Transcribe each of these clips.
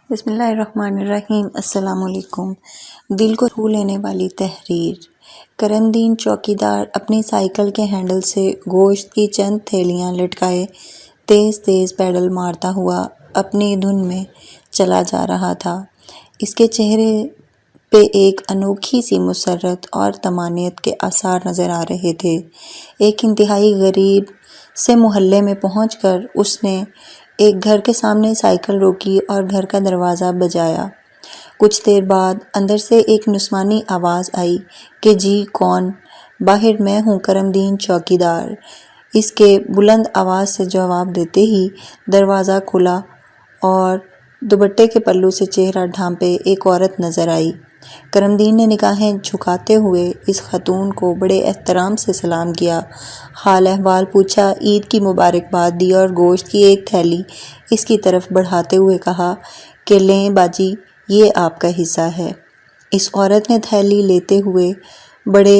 بسم اللہ الرحمن الرحیم۔ السلام علیکم۔ دل کو چھو لینے والی تحریر۔ کرم دین چوکیدار اپنی سائیکل کے ہینڈل سے گوشت کی چند تھیلیاں لٹکائے تیز تیز پیڈل مارتا ہوا اپنی دھن میں چلا جا رہا تھا۔ اس کے چہرے پہ ایک انوکھی سی مسرت اور طمانینت کے آثار نظر آ رہے تھے۔ ایک انتہائی غریب سے محلے میں پہنچ کر اس نے ایک گھر کے سامنے سائیکل روکی اور گھر کا دروازہ بجایا۔ کچھ دیر بعد اندر سے ایک نسوانی آواز آئی کہ جی کون؟ باہر میں ہوں کرم دین چوکیدار۔ اس کے بلند آواز سے جواب دیتے ہی دروازہ کھلا اور دوپٹے کے پلو سے چہرہ ڈھانپے ایک عورت نظر آئی۔ کرم دین نے نگاہیں جھکاتے ہوئے اس خاتون کو بڑے احترام سے سلام کیا، حال احوال پوچھا، عید کی مبارکباد دی اور گوشت کی ایک تھیلی اس کی طرف بڑھاتے ہوئے کہا کہ لیں باجی، یہ آپ کا حصہ ہے۔ اس عورت نے تھیلی لیتے ہوئے بڑے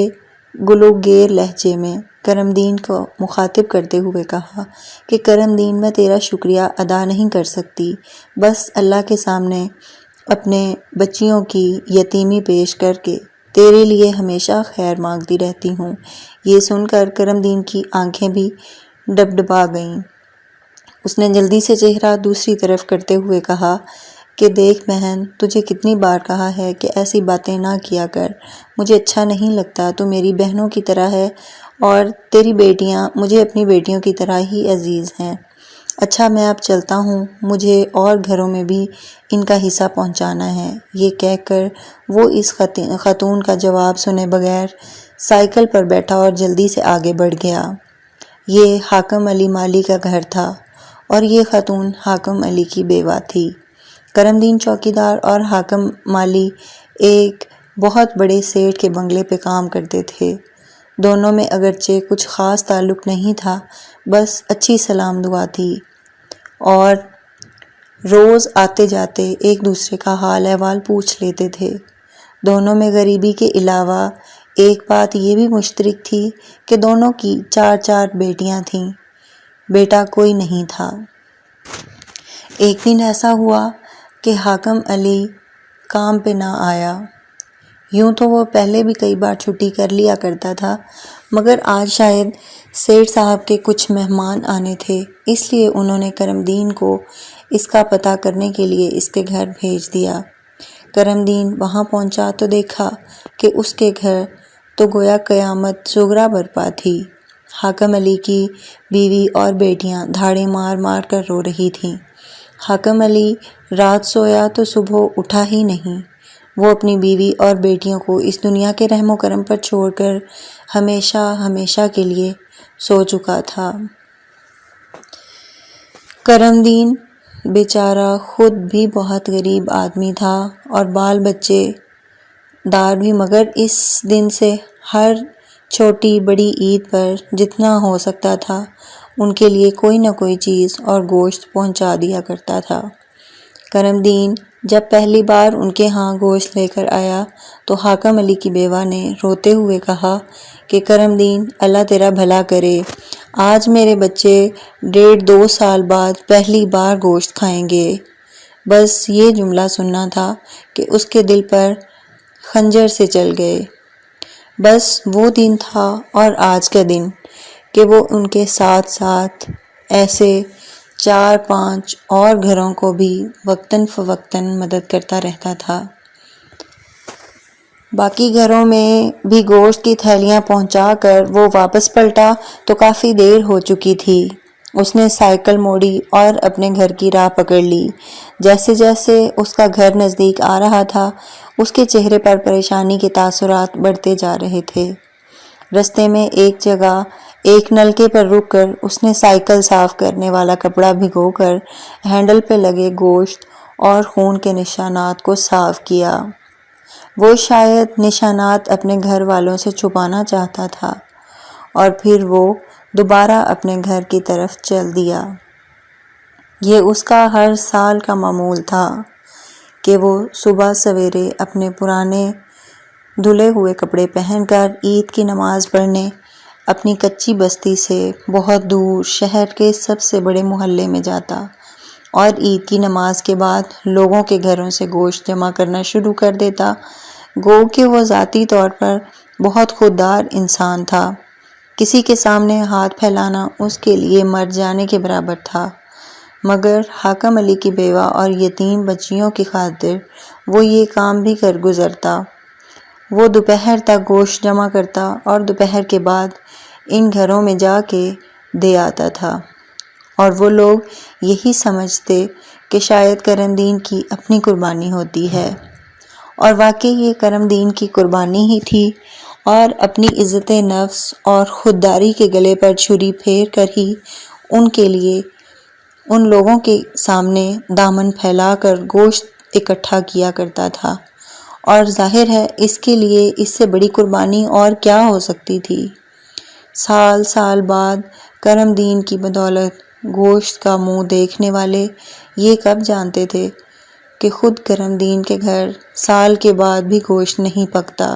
گلوگیر لہجے میں کرم دین کو مخاطب کرتے ہوئے کہا کہ کرم دین، میں تیرا شکریہ ادا نہیں کر سکتی، بس اللہ کے سامنے اپنے بچیوں کی یتیمی پیش کر کے تیرے لیے ہمیشہ خیر مانگتی رہتی ہوں۔ یہ سن کر کرم دین کی آنکھیں بھی ڈبڈبا گئیں۔ اس نے جلدی سے چہرہ دوسری طرف کرتے ہوئے کہا کہ دیکھ بہن، تجھے کتنی بار کہا ہے کہ ایسی باتیں نہ کیا کر، مجھے اچھا نہیں لگتا۔ تو میری بہنوں کی طرح ہے اور تیری بیٹیاں مجھے اپنی بیٹیوں کی طرح ہی عزیز ہیں۔ اچھا میں اب چلتا ہوں، مجھے اور گھروں میں بھی ان کا حصہ پہنچانا ہے۔ یہ کہہ کر وہ اس خاتون کا جواب سنے بغیر سائیکل پر بیٹھا اور جلدی سے آگے بڑھ گیا۔ یہ حاکم علی مالی کا گھر تھا اور یہ خاتون حاکم علی کی بیوہ تھی۔ کرم دین چوکیدار اور حاکم مالی ایک بہت بڑے سیٹھ کے بنگلے پہ کام کرتے تھے۔ دونوں میں اگرچہ کچھ خاص تعلق نہیں تھا، بس اچھی سلام دعا تھی اور روز آتے جاتے ایک دوسرے کا حال احوال پوچھ لیتے تھے۔ دونوں میں غریبی کے علاوہ ایک بات یہ بھی مشترک تھی کہ دونوں کی 4 بیٹیاں تھیں، بیٹا کوئی نہیں تھا۔ ایک دن ایسا ہوا کہ حاکم علی کام پہ نہ آیا۔ یوں تو وہ پہلے بھی کئی بار چھٹی کر لیا کرتا تھا، مگر آج شاید سیٹھ صاحب کے کچھ مہمان آنے تھے، اس لیے انہوں نے کرم دین کو اس کا پتہ کرنے کے لیے اس کے گھر بھیج دیا۔ کرم دین وہاں پہنچا تو دیکھا کہ اس کے گھر تو گویا قیامت صغریٰ برپا تھی۔ حاکم علی کی بیوی اور بیٹیاں دھاڑے مار مار کر رو رہی تھیں۔ حاکم علی رات سویا تو صبح اٹھا ہی نہیں۔ وہ اپنی بیوی اور بیٹیوں کو اس دنیا کے رحم و کرم پر چھوڑ کر ہمیشہ ہمیشہ کے لیے سو چکا تھا۔ کرم دین بیچارہ خود بھی بہت غریب آدمی تھا اور بال بچے دار بھی، مگر اس دن سے ہر چھوٹی بڑی عید پر جتنا ہو سکتا تھا ان کے لیے کوئی نہ کوئی چیز اور گوشت پہنچا دیا کرتا تھا۔ کرم دین جب پہلی بار ان کے ہاں گوشت لے کر آیا تو حاکم علی کی بیوہ نے روتے ہوئے کہا کہ کرم دین، اللہ تیرا بھلا کرے، آج میرے بچے 1.5-2 سال بعد پہلی بار گوشت کھائیں گے۔ بس یہ جملہ سننا تھا کہ اس کے دل پر خنجر سے چل گئے۔ بس وہ دن تھا اور آج کا دن کہ وہ ان کے ساتھ ساتھ ایسے 4-5 اور گھروں کو بھی وقتاً فوقتاً مدد کرتا رہتا تھا۔ باقی گھروں میں بھی گوشت کی تھیلیاں پہنچا کر وہ واپس پلٹا تو کافی دیر ہو چکی تھی۔ اس نے سائیکل موڑی اور اپنے گھر کی راہ پکڑ لی۔ جیسے جیسے اس کا گھر نزدیک آ رہا تھا، اس کے چہرے پر پریشانی کے تاثرات بڑھتے جا رہے تھے۔ رستے میں ایک جگہ ایک نلکے پر رک کر اس نے سائیکل صاف کرنے والا کپڑا بھگو کر ہینڈل پہ لگے گوشت اور خون کے نشانات کو صاف کیا۔ وہ شاید نشانات اپنے گھر والوں سے چھپانا چاہتا تھا اور پھر وہ دوبارہ اپنے گھر کی طرف چل دیا۔ یہ اس کا ہر سال کا معمول تھا کہ وہ صبح سویرے اپنے پرانے دھلے ہوئے کپڑے پہن کر عید کی نماز پڑھنے اپنی کچی بستی سے بہت دور شہر کے سب سے بڑے محلے میں جاتا اور عید کی نماز کے بعد لوگوں کے گھروں سے گوشت جمع کرنا شروع کر دیتا۔ گو کہ وہ ذاتی طور پر بہت خوددار انسان تھا، کسی کے سامنے ہاتھ پھیلانا اس کے لیے مر جانے کے برابر تھا، مگر حاکم علی کی بیوہ اور یتیم بچیوں کی خاطر وہ یہ کام بھی کر گزرتا۔ وہ دوپہر تک گوشت جمع کرتا اور دوپہر کے بعد ان گھروں میں جا کے دے آتا تھا، اور وہ لوگ یہی سمجھتے کہ شاید کرم دین کی اپنی قربانی ہوتی ہے، اور واقعی یہ کرم دین کی قربانی ہی تھی، اور اپنی عزت نفس اور خودداری کے گلے پر چھری پھیر کر ہی ان کے لیے ان لوگوں کے سامنے دامن پھیلا کر گوشت اکٹھا کیا کرتا تھا، اور ظاہر ہے اس کے لیے اس سے بڑی قربانی اور کیا ہو سکتی تھی۔ سال سال بعد کرم دین کی بدولت گوشت کا منہ دیکھنے والے یہ کب جانتے تھے کہ خود کرم دین کے گھر سال کے بعد بھی گوشت نہیں پکتا۔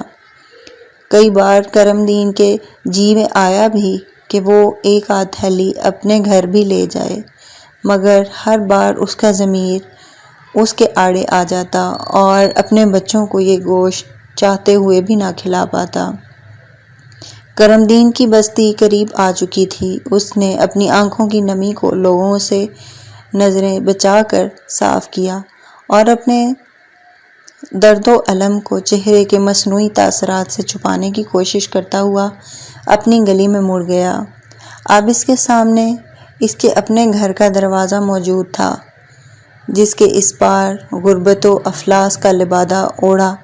کئی بار کرم دین کے جی میں آیا بھی کہ وہ ایک آدھ تھیلی اپنے گھر بھی لے جائے، مگر ہر بار اس کا ضمیر اس کے آڑے آ جاتا اور اپنے بچوں کو یہ گوشت چاہتے ہوئے بھی نہ کھلا پاتا۔ کرم دین کی بستی قریب آ چکی تھی۔ اس نے اپنی آنکھوں کی نمی کو لوگوں سے نظریں بچا کر صاف کیا اور اپنے درد و الم کو چہرے کے مصنوعی تاثرات سے چھپانے کی کوشش کرتا ہوا اپنی گلی میں مڑ گیا۔ اب اس کے سامنے اس کے اپنے گھر کا دروازہ موجود تھا، جس کے اس پار غربت و افلاس کا لبادہ اوڑھا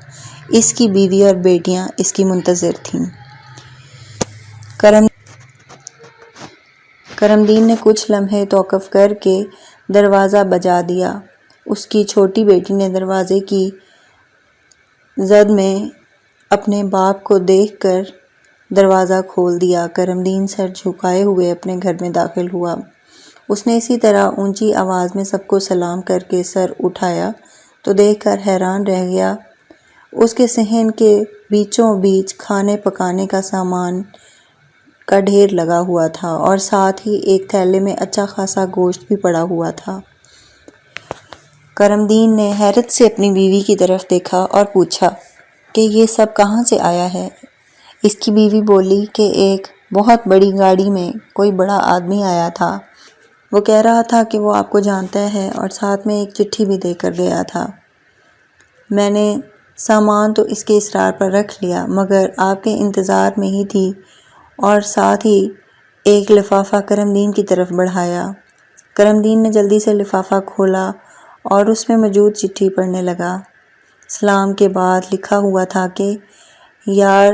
اس کی بیوی اور بیٹیاں اس کی منتظر تھیں۔ کرم دین نے کچھ لمحے توقف کر کے دروازہ بجا دیا۔ اس کی چھوٹی بیٹی نے دروازے کی زد میں اپنے باپ کو دیکھ کر دروازہ کھول دیا۔ کرم دین سر جھکائے ہوئے اپنے گھر میں داخل ہوا۔ اس نے اسی طرح اونچی آواز میں سب کو سلام کر کے سر اٹھایا تو دیکھ کر حیران رہ گیا۔ اس کے صحن کے بیچوں بیچ کھانے پکانے کا سامان کا ڈھیر لگا ہوا تھا، اور ساتھ ہی ایک تھیلے میں اچھا خاصا گوشت بھی پڑا ہوا تھا۔ کرم دین نے حیرت سے اپنی بیوی کی طرف دیکھا اور پوچھا کہ یہ سب کہاں سے آیا ہے؟ اس کی بیوی بولی کہ ایک بہت بڑی گاڑی میں کوئی بڑا آدمی آیا تھا، وہ کہہ رہا تھا کہ وہ آپ کو جانتا ہے اور ساتھ میں ایک چٹھی بھی دے کر گیا تھا۔ میں نے سامان تو اس کے اصرار پر رکھ لیا، مگر آپ کے انتظار میں ہی تھی، اور ساتھ ہی ایک لفافہ کرم دین کی طرف بڑھایا۔ کرم دین نے جلدی سے لفافہ کھولا اور اس میں موجود چٹھی پڑھنے لگا۔ سلام کے بعد لکھا ہوا تھا کہ یار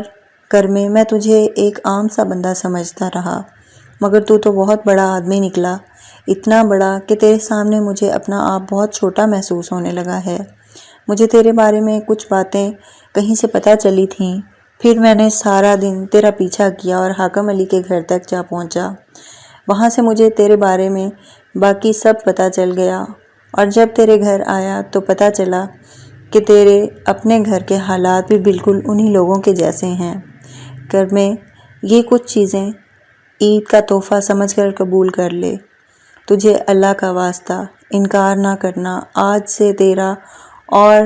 کرمے، میں تجھے ایک عام سا بندہ سمجھتا رہا، مگر تو بہت بڑا آدمی نکلا، اتنا بڑا کہ تیرے سامنے مجھے اپنا آپ بہت چھوٹا محسوس ہونے لگا ہے۔ مجھے تیرے بارے میں کچھ باتیں کہیں سے پتہ چلی تھیں، پھر میں نے سارا دن تیرا پیچھا کیا اور حاکم علی کے گھر تک جا پہنچا۔ وہاں سے مجھے تیرے بارے میں باقی سب پتہ چل گیا، اور جب تیرے گھر آیا تو پتہ چلا کہ تیرے اپنے گھر کے حالات بھی بالکل انہی لوگوں کے جیسے ہیں۔ کرمے، یہ کچھ چیزیں عید کا تحفہ سمجھ کر قبول کر لے۔ تجھے اللہ کا واسطہ انکار نہ کرنا، آج سے تیرا اور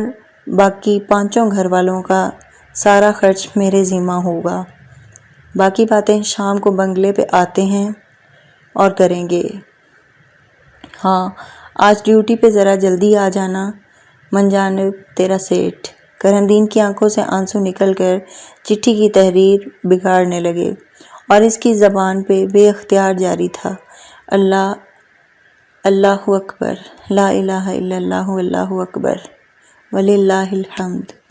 باقی 5 گھر والوں کا سارا خرچ میرے ذمہ ہوگا۔ باقی باتیں شام کو بنگلے پہ آتے ہیں اور کریں گے۔ ہاں، آج ڈیوٹی پہ ذرا جلدی آ جانا، من جانب تیرا سیٹھ۔ کرم دین کی آنکھوں سے آنسو نکل کر چٹھی کی تحریر بگاڑنے لگے، اور اس کی زبان پہ بے اختیار جاری تھا، اللہ اکبر، لا الہ الا اللہ، اللہ اکبر، وللہ الحمد۔